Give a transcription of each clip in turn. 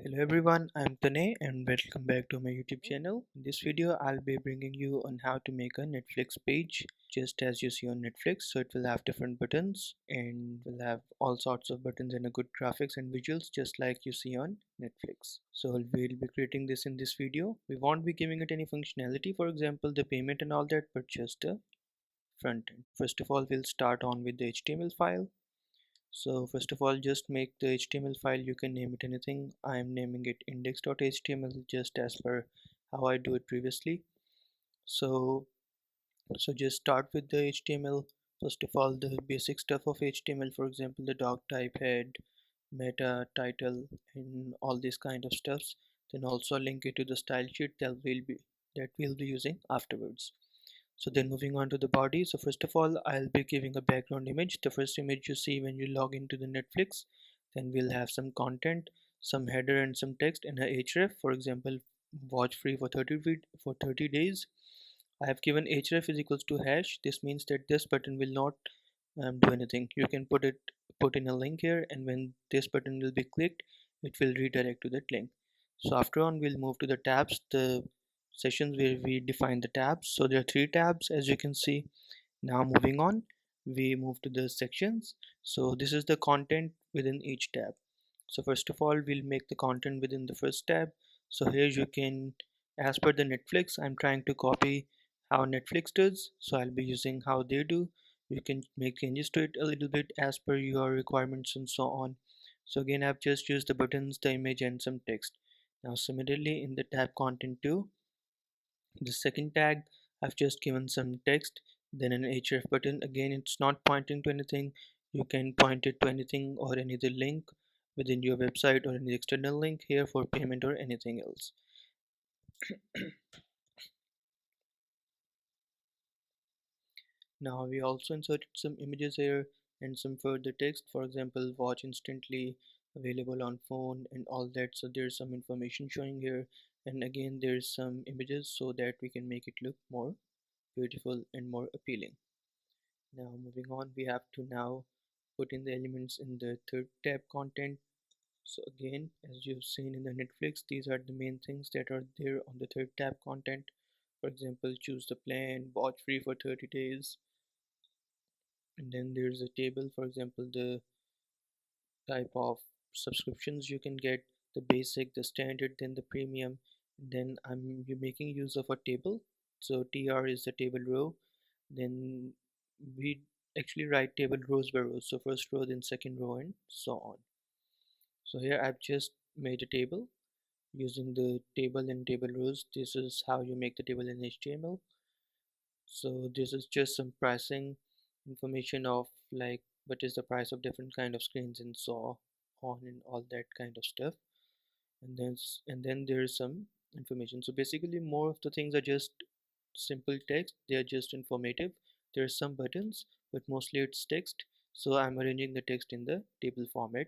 Hello everyone, I'm Tane and welcome back to my YouTube channel. In this video, I'll be bringing you on how to make a Netflix page just as you see on Netflix. So it will have different buttons and will have all sorts of buttons and a good graphics and visuals just like you see on Netflix. So we'll be creating this in this video. We won't be giving it any functionality, for example, the payment and all that, but just a front end. First of all, we'll start on with the HTML file. So first of all, just make the HTML file. You can name it anything. I am naming it index.html just as per how I do it previously. So just start with the HTML. First of all, the basic stuff of HTML, for example, the doc type, head, meta, title, and all these kind of stuffs. Then also link it to the style sheet that we'll be using afterwards. So then moving on to the body. So first of all, I'll be giving a background image, the first image you see when you log into the Netflix. Then we'll have some content, some header and some text and a href. For example, watch free for 30 days. I have given href is equals to hash. This means that this button will not do anything. You can put in a link here, and when this button will be clicked, it will redirect to that link. So after on, we'll move to the tabs, the sessions where we define the tabs. So there are three tabs as you can see. Now moving on, we move to the sections. So this is the content within each tab. So first of all, we'll make the content within the first tab. So here you can, as per the Netflix, I'm trying to copy how Netflix does. So I'll be using how they do. You can make changes to it a little bit as per your requirements and so on. So again, I've just used the buttons, the image and some text. Now similarly in the tab content 2, the second tag, I've just given some text, then an href button. Again, it's not pointing to anything. You can point it to anything or any other link within your website or any external link here for payment or anything else. Now we also inserted some images here and some further text. For example, watch instantly, available on phone and all that. So there's some information showing here, and again there's some images so that we can make it look more beautiful and more appealing. Now moving on, we have to now put in the elements in the third tab content. So again, as you've seen in the Netflix, these are the main things that are there on the third tab content. For example, choose the plan, watch free for 30 days, and then there's a table, for example, the type of subscriptions you can get, the basic, the standard, then the premium. And then I'm making use of a table. So tr is the table row. Then we actually write table rows by rows. So first row, then second row, and so on. So here I've just made a table using the table and table rows. This is how you make the table in HTML. So this is just some pricing information of like what is the price of different kind of screens and so on and all that kind of stuff. And then there's some information. So basically more of the things are just simple text. They are just informative. There's some buttons, but mostly it's text. So I'm arranging the text in the table format,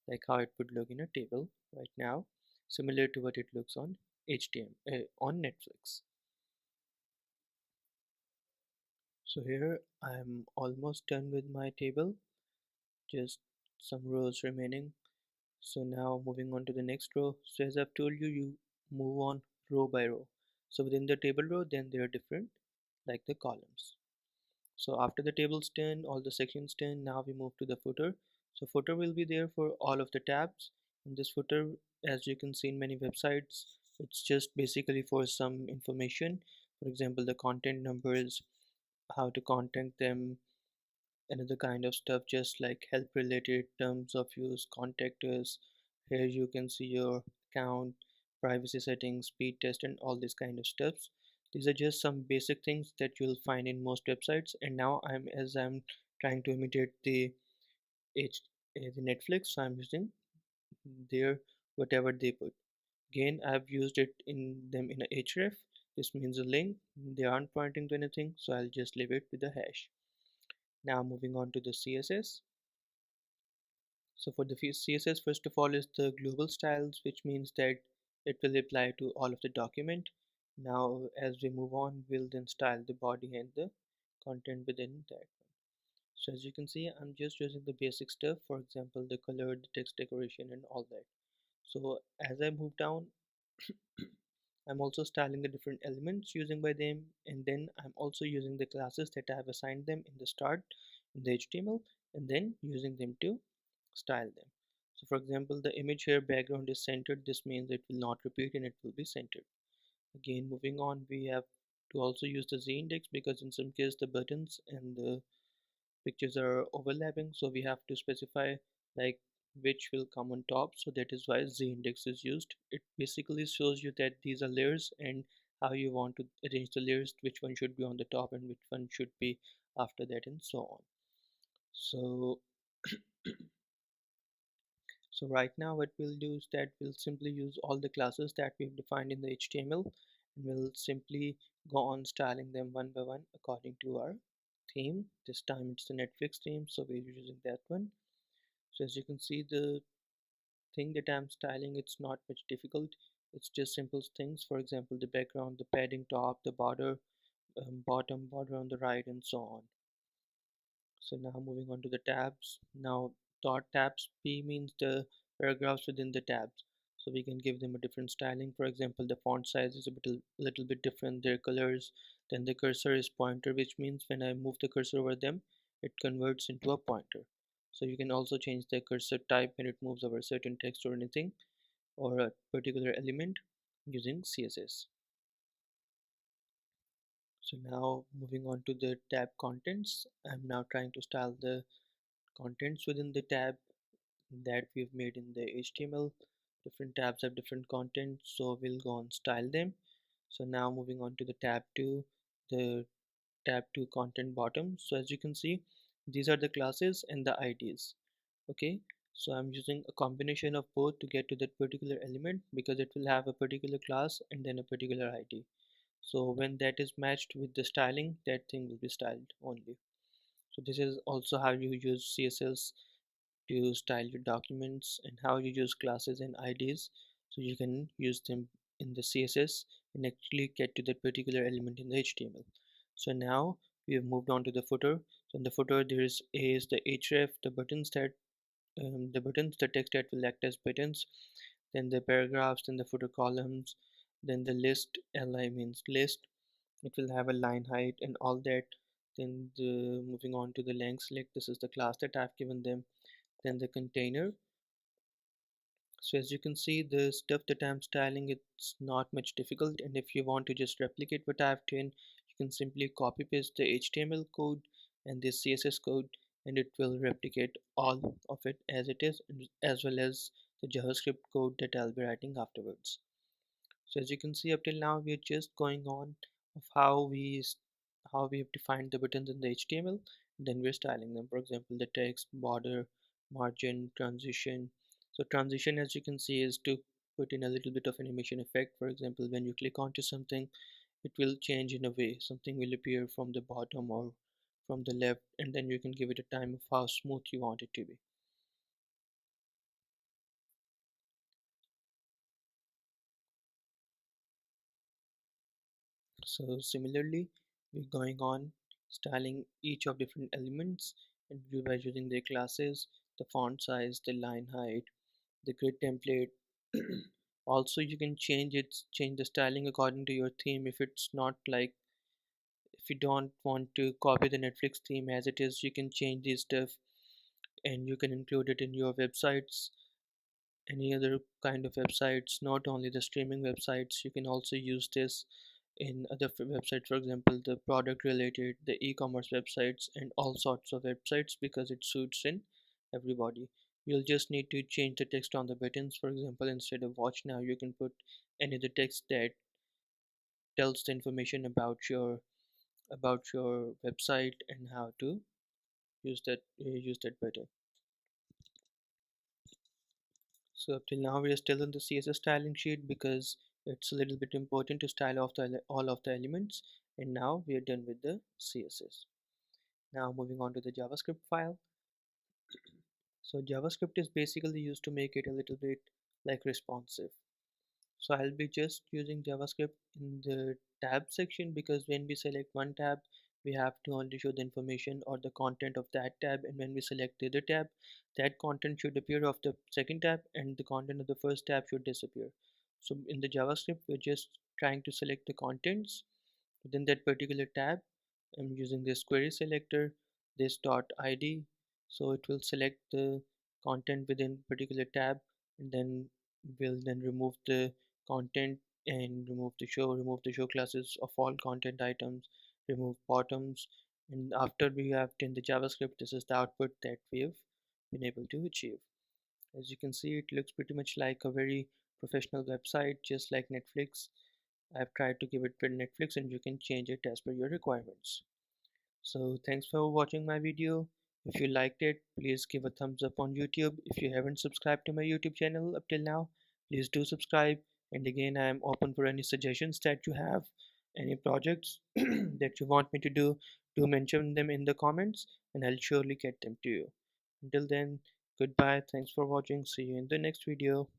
like how it would look in a table right now, similar to what it looks on on Netflix. So here I'm almost done with my table, just some rows remaining. So now moving on to the next row. So as I've told you, you move on row by row. So within the table row, then they are different, like the columns. So after the table's done, all the sections done, now we move to the footer. So footer will be there for all of the tabs. And this footer, as you can see in many websites, it's just basically for some information. For example, the content numbers, how to contact them, another kind of stuff, just like help related, terms of use, contact us. Here you can see your account, privacy settings, speed test, and all this kind of stuffs. These are just some basic things that you'll find in most websites. And now I'm trying to imitate H, the Netflix, so I'm using their whatever they put. Again, I've used it in them in a href. This means a link. They aren't pointing to anything, so I'll just leave it with a hash. Now moving on to the CSS. So for the CSS, first of all is the global styles, which means that it will apply to all of the document. Now as we move on, we'll then style the body and the content within that. So as you can see, I'm just using the basic stuff, for example, the color, the text decoration and all that. So as I move down, I'm also styling the different elements using by them, and then I'm also using the classes that I have assigned them in the start in the HTML, and then using them to style them. So for example, the image here background is centered. This means it will not repeat and it will be centered. Again, moving on, we have to also use the z index because in some case the buttons and the pictures are overlapping, so we have to specify like which will come on top. So that is why z index is used. It basically shows you that these are layers and how you want to arrange the layers, which one should be on the top and which one should be after that, and so on. So so right now what we'll do is that we'll simply use all the classes that we've defined in the HTML, and we'll simply go on styling them one by one according to our theme. This time it's the Netflix theme, so we're using that one. So as you can see, the thing that I'm styling, it's not much difficult. It's just simple things. For example, the background, the padding top, the border, bottom border on the right, and so on. So now moving on to the tabs. Now dot tabs p means the paragraphs within the tabs. So we can give them a different styling. For example, the font size is a little bit different, their colors. Then the cursor is pointer, which means when I move the cursor over them, it converts into a pointer. So you can also change the cursor type when it moves over certain text or anything, or a particular element using CSS. So now moving on to the tab contents, I'm now trying to style the contents within the tab that we've made in the HTML. Different tabs have different content, so we'll go on style them. So now moving on to the the tab 2 content bottom. So as you can see, these are the classes and the IDs. Okay, so I'm using a combination of both to get to that particular element because it will have a particular class and then a particular ID. So when that is matched with the styling, that thing will be styled only. So this is also how you use CSS to style your documents, and how you use classes and IDs so you can use them in the CSS and actually get to that particular element in the HTML. So now we have moved on to the footer. So in the footer there is the href, the buttons the text that will act as buttons, then the paragraphs, then the footer columns, then the list, li means list, it will have a line height and all that. Then moving on to the length select, this is the class that I've given them. Then the container. So as you can see, the stuff that I'm styling, it's not much difficult, and if you want to just replicate what I've done, you can simply copy paste the HTML code and the CSS code, and it will replicate all of it as it is, as well as the JavaScript code that I'll be writing afterwards. So as you can see, up till now we are just going on of how we have defined the buttons in the HTML, then we're styling them. For example, the text, border, margin, transition. So transition, as you can see, is to put in a little bit of animation effect. For example, when you click onto something, it will change in a way. Something will appear from the bottom or from the left, and then you can give it a time of how smooth you want it to be. So similarly, we're going on styling each of different elements and by using their classes, the font size, the line height, the grid template. Also, you can change the styling according to your theme. If it's not like, if you don't want to copy the Netflix theme as it is, you can change this stuff and you can include it in your websites, any other kind of websites, not only the streaming websites. You can also use this in other websites, for example the product related, the e-commerce websites, and all sorts of websites, because it suits in everybody. You'll just need to change the text on the buttons. For example, instead of watch now, you can put any other text that tells the information about your website and how to use that button. So up till now we are still in the CSS styling sheet because it's a little bit important to style off all of the elements, and now we are done with the CSS. Now moving on to the JavaScript file. So JavaScript is basically used to make it a little bit like responsive. So I'll be just using JavaScript in the tab section because when we select one tab, we have to only show the information or the content of that tab, and when we select the other tab, that content should appear of the second tab and the content of the first tab should disappear. So in the JavaScript, we're just trying to select the contents within that particular tab. I'm using this query selector, this dot id, so it will select the content within particular tab, and then will then remove the content and remove the show classes of all content items, remove bottoms, and after we have done the JavaScript, this is the output that we have been able to achieve. As you can see, it looks pretty much like a very professional website, just like Netflix. I've tried to give it for Netflix, and you can change it as per your requirements. So thanks for watching my video. If you liked it, please give a thumbs up on YouTube. If you haven't subscribed to my YouTube channel up till now, please do subscribe. And again, I am open for any suggestions that you have, any projects that you want me to do mention them in the comments, and I'll surely get them to you. Until then, goodbye. Thanks for watching. See you in the next video.